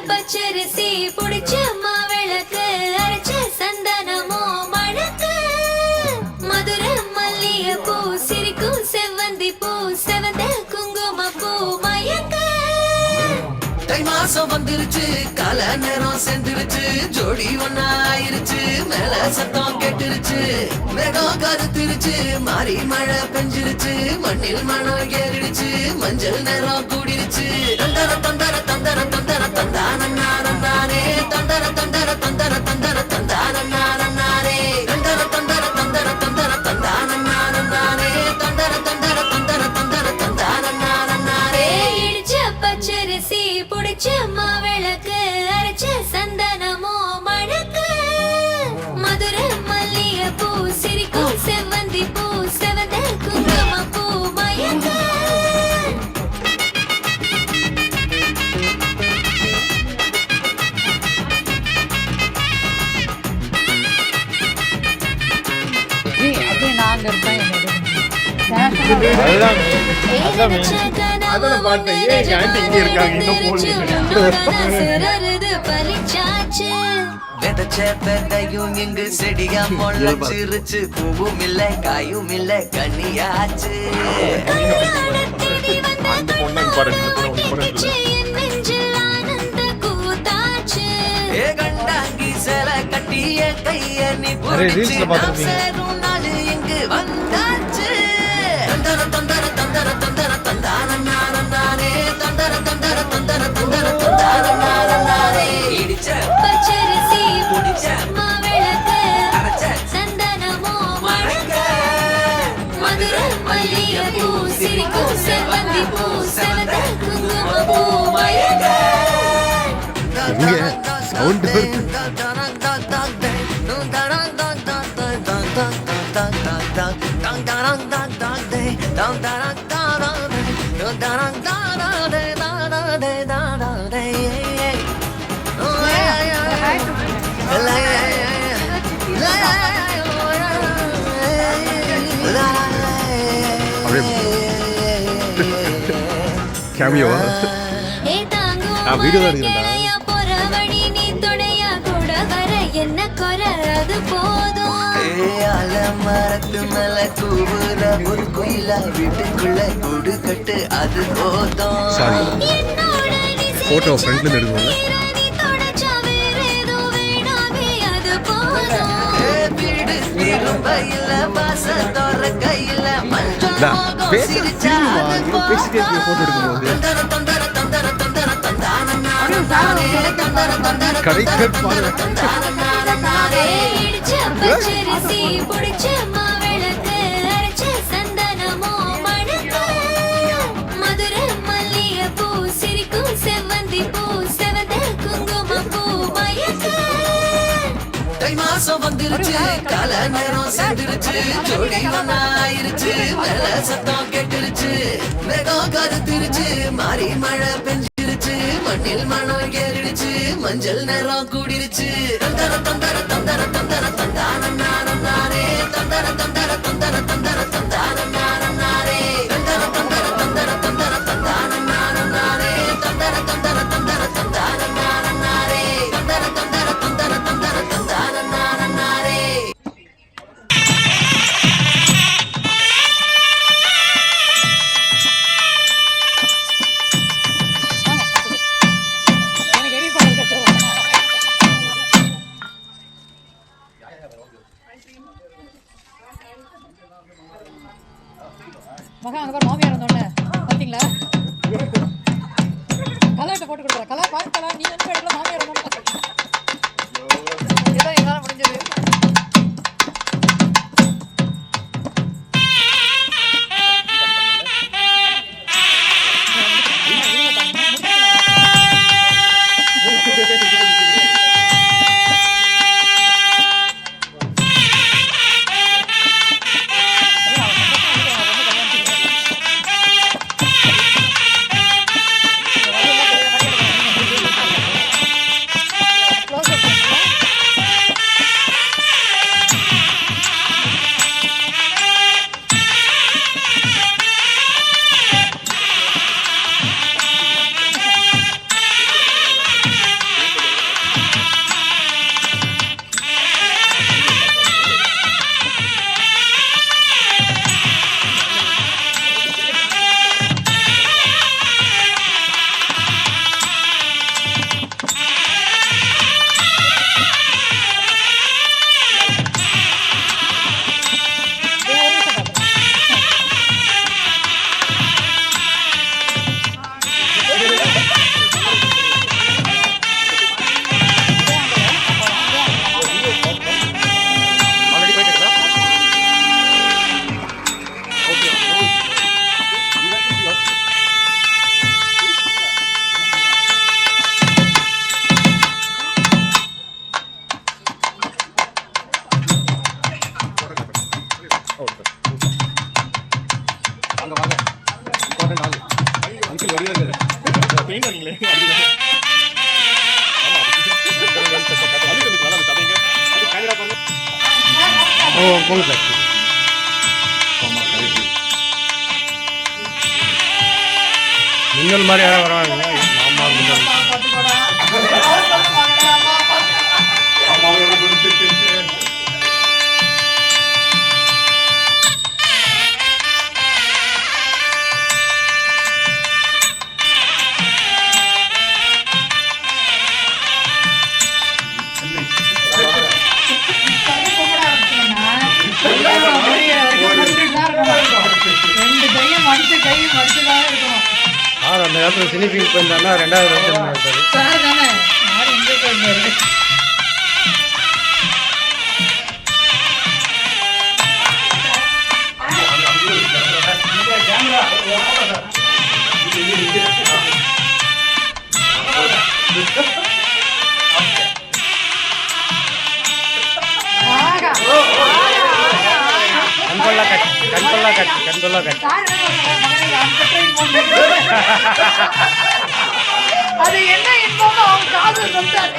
பச்சரிசி புடிச்ச மாவிளக்கு அரைச்ச சந்தனமோ மணக்கு மதுர மல்லிய பூ சிரிக்கும் செவ்வந்தி பூ செவந்த குங்கும பூ மயக்க தை மாசம் வந்துருச்சு கால நேரம் சென்றுருச்சு ஜோடி ஒன்னா ஆயிருச்சு மேல சத்தம் கெட்டுருச்சு மேகம் கருத்துருச்சு மாறி மழை பெஞ்சிருச்சு மண்ணில் மணம் ஏறிடுச்சு மஞ்சள் நேரம் கூடிருச்சு தந்தர தந்தர தந்தர தந்தர தந்தானே தந்தர தந்தர தந்தர தந்தர தந்தானே தந்தர தந்தர தந்தர தந்தர தந்தானே தந்தர தந்தர தந்தர தந்தர தந்தானே இடிச்ச பச்சரிசி புடிச்ச மாவிளக்கு அரைச்ச சந்தனமோ மணக்கு மதுர மல்லிய பூ சிரிக்கும் செவ்வந்தி பூ செவந்த குங்கும பூ மயக்க விதையும் இங்கு செடியா முளைச்சிருச்சு பூவும் இல்ல காயும் இல்ல கனியாச்சு கண்டாங்கி சில கட்டிய கைய நீ சேரும் நாள் இங்கு வந்தாச்சு தந்தர தந்தர தந்தர தந்தர தந்தானே தந்தர தந்தர தந்தர தந்தர தந்தானே இடிச்ச பச்சரிசி புடிச்ச மாவிளக்கு அரைச்ச சந்தனமோ மணக்க மதுர மல்லிய பூ சிரிக்கும் செவ்வந்தி பூ செவந்த குங்கும பூ மயக்க சவுண்ட் கேமியோவா வீடியோ தான் எடுக்கிறேன்டா பொறவழி நீ துணையா கூட வர என்ன குறை அது போதும் மரத்து மேல கூவுற ஒரு குயிலா வீட்டுக்குள்ள கூடு கட்டு அது போதும் போட்டோ ஃப்ரண்ட்ல எடுக்கணும் வீடு திரும்ப இல்ல பாச தோற கையில மஞ்சள் சிரிச்சா போட்டோ எடுக்கும்போது கடைக்கட் பச்சரிசி புடிச்ச மாவிளக்கு அரைச்ச சந்தனமோ மணக்க மதுர மல்லிய பூ சிரிக்கும் செவ்வந்தி பூ செவந்த குங்கும பூ மயக்க தை மாசம் வந்துருச்சு கால நேரம் சென்றுருச்சு ஜோடி ஒன்னா ஆயிருச்சு மேல சத்தம் கெட்டுருச்சு மேகம் கருத்துருச்சு மாறி மழை பெஞ்சிருச்சு மண்ணில் மணம் ஏறிடுச்சு மஞ்சள் நேரம் கூடிருச்சு தந்தர தந்தர தந்தர தந்தர தந்தானே தந்தர தந்தர தந்தர தந்தர தந்தானே தந்தர தந்தர தந்தர தந்தர தந்தானே தந்தர தந்தர தந்தர தந்தானே தந்தர தந்தர தந்தர தந்தர தந்தானே மகா அங்க பாரு மாமியார் வந்தோடனே பாத்தீங்களா கலாட்ட போட்டு கொடுக்குற கலா பார்க்கலா நீ வந்து இடத்துல மாமியார் வந்தோன்னு இதான் என்னால முடிஞ்சது போங்க சார். மின்னல் மாதிரி யாரும் வராங்க. மாமா மின்னல். ரெண்டு கையும் மடிச்சு மடிச்சுதான் இருக்கணும். அந்த காலத்தில் சினி ஃபீல் போயிருந்தாருன்னா 2வது வருஷம் இருப்பாரு. சார் தானே யாரும் எங்கே போயிருந்தாரு. கண்கொள்ளா காட்சி. அது என்ன இன்பம் அவங்க காது சொல்லிட்டாரு.